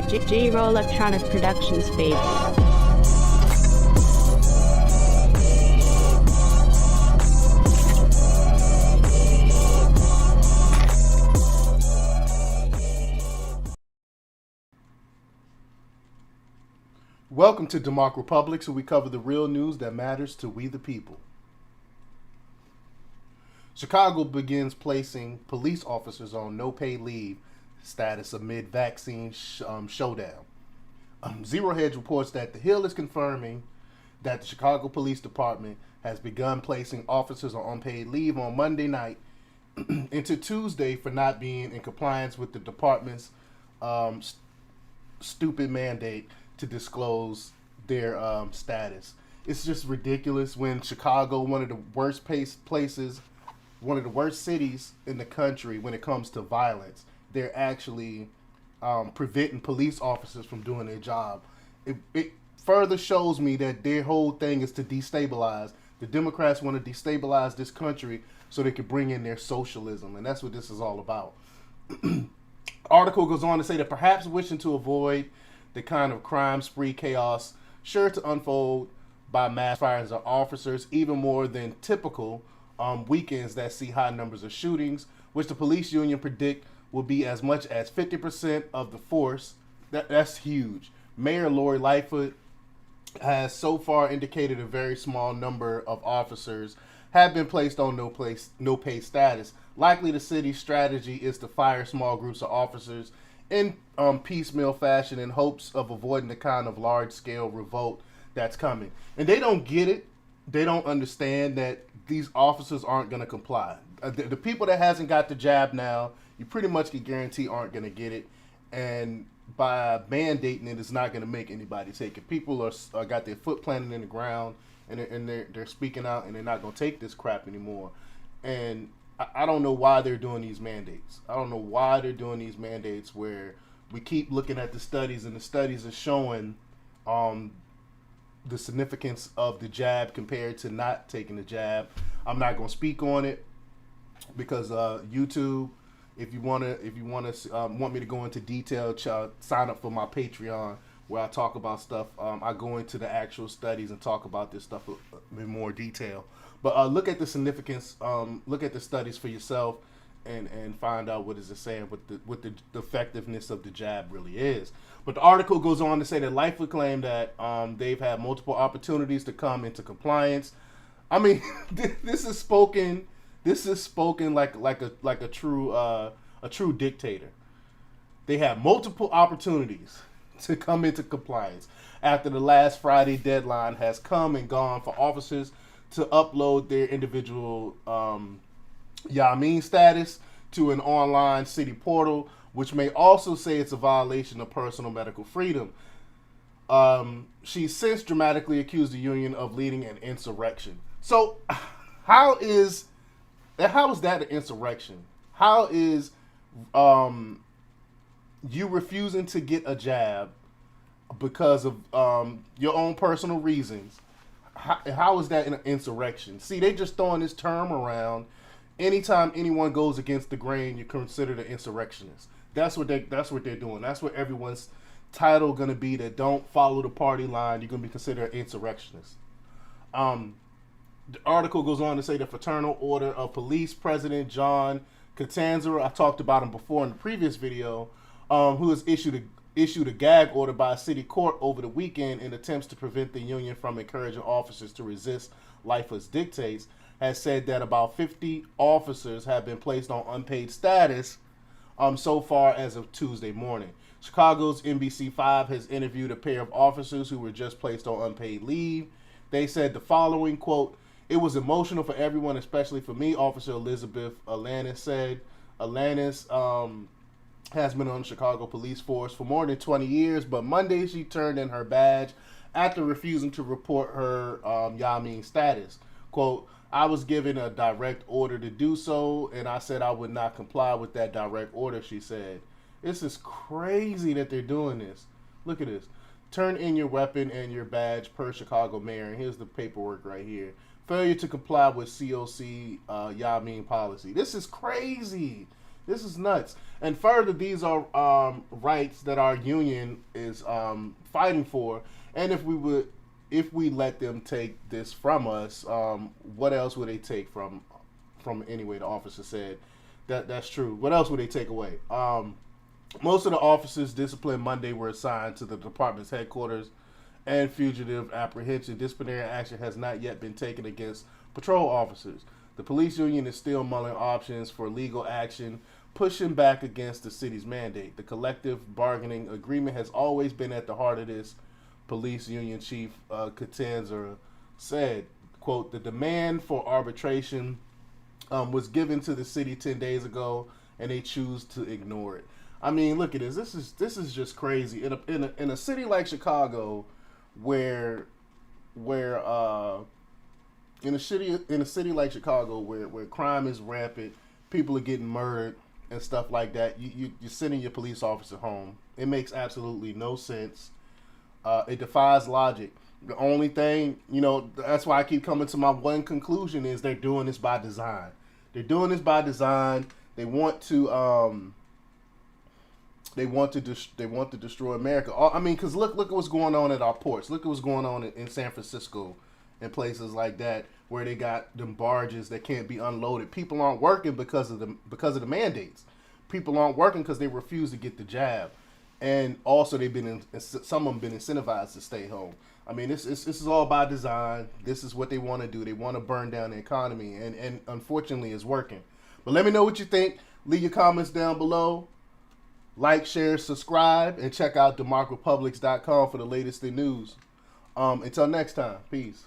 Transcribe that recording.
G-Roll Electronic Productions, baby. Welcome to DEMOCREPUBLIX, where we cover the real news that matters to we the people. Chicago begins placing police officers on no-pay leave status amid vaccine showdown. Zero Hedge reports that The Hill is confirming that the Chicago Police Department has begun placing officers on unpaid leave on Monday night into Tuesday for not being in compliance with the department's stupid mandate to disclose their status. It's just ridiculous when Chicago, one of the worst places, one of the worst cities in the country when it comes to violence, they're actually preventing police officers from doing their job. It further shows me that their whole thing is to destabilize. The Democrats want to destabilize this country so they can bring in their socialism, and that's what this is all about. Article goes on to say that perhaps wishing to avoid the kind of crime spree chaos sure to unfold by mass firings of officers, even more than typical weekends that see high numbers of shootings, which the police union predict will be as much as 50% of the force. That's huge. Mayor Lori Lightfoot has so far indicated a very small number of officers have been placed on no pay status. Likely the city's strategy is to fire small groups of officers in piecemeal fashion in hopes of avoiding the kind of large-scale revolt that's coming. And they don't get it. They don't understand that these officers aren't going to comply. The people that hasn't got the jab now, you pretty much can guarantee aren't going to get it. And by mandating it, it's not going to make anybody take it. People are got their foot planted in the ground, and they're speaking out, and they're not going to take this crap anymore. And I don't know why they're doing these mandates. I don't know why they're doing these mandates where we keep looking at the studies, and the studies are showing the significance of the jab compared to not taking the jab. I'm not going to speak on it because YouTube, if you want me to go into detail, sign up for my Patreon where I talk about stuff. I go into the actual studies and talk about this stuff in more detail. But look at the significance, look at the studies for yourself, and find out what is it saying, what the effectiveness of the jab really is. But the article goes on to say that Lightfoot claimed that they've had multiple opportunities to come into compliance. I mean, this is spoken like a true dictator. They have multiple opportunities to come into compliance after the last Friday deadline has come and gone for officers to upload their individual status to an online city portal, which may also say it's a violation of personal medical freedom. She's since dramatically accused the union of leading an insurrection. So how is that an insurrection? How is you refusing to get a jab because of your own personal reasons? How is that an insurrection? See, they just throwing this term around. Anytime anyone goes against the grain, you're considered an insurrectionist. That's what they're doing. That's what everyone's title going to be, that don't follow the party line. You're going to be considered an insurrectionist. The article goes on to say the Fraternal Order of Police President John Catanzaro, I talked about him before in the previous video, who has issued a gag order by a city court over the weekend in attempts to prevent the union from encouraging officers to resist Lightfoot's dictates, has said that about 50 officers have been placed on unpaid status so far as of Tuesday morning. Chicago's NBC5 has interviewed a pair of officers who were just placed on unpaid leave. They said the following, quote, "It was emotional for everyone, especially for me," Officer Elizabeth Alanis said. Alanis has been on the Chicago police force for more than 20 years, but Monday she turned in her badge after refusing to report her Yamin status. Quote, "I was given a direct order to do so, and I said I would not comply with that direct order," she said. This is crazy that they're doing this. Look at this. Turn in your weapon and your badge per Chicago mayor. And here's the paperwork right here. Failure to comply with COC Yamin policy. This is crazy. This is nuts. And further, these are rights that our union is fighting for. And if we let them take this from us, what else would they take from anyway? The officer said that's true. What else would they take away? Most of the officers disciplined Monday were assigned to the department's headquarters, and fugitive apprehension. Disciplinary action has not yet been taken against patrol officers. The police union is still mulling options for legal action, pushing back against the city's mandate. The collective bargaining agreement has always been at the heart of this, police union chief Katanza said. Quote, the demand for arbitration was given to the city 10 days ago, and they choose to ignore it. I mean, look at this. This is just crazy. In a city like Chicago, where in a city like Chicago where crime is rampant, people are getting murdered and stuff like that, you're sending your police officer home. It makes absolutely no sense. It defies logic. The only thing, that's why I keep coming to my one conclusion is they're doing this by design. They're doing this by design. They want to destroy America. I mean, because look at what's going on at our ports. Look at what's going on in San Francisco and places like that, where they got them barges that can't be unloaded. People aren't working because of the mandates. People aren't working because they refuse to get the jab, and also some of them been incentivized to stay home. I mean, this is all by design. This is what they want to do. They want to burn down the economy, and unfortunately, it's working. But let me know what you think. Leave your comments down below. Like, share, subscribe, and check out DEMOCREPUBLIX.com for the latest in news. Until next time, peace.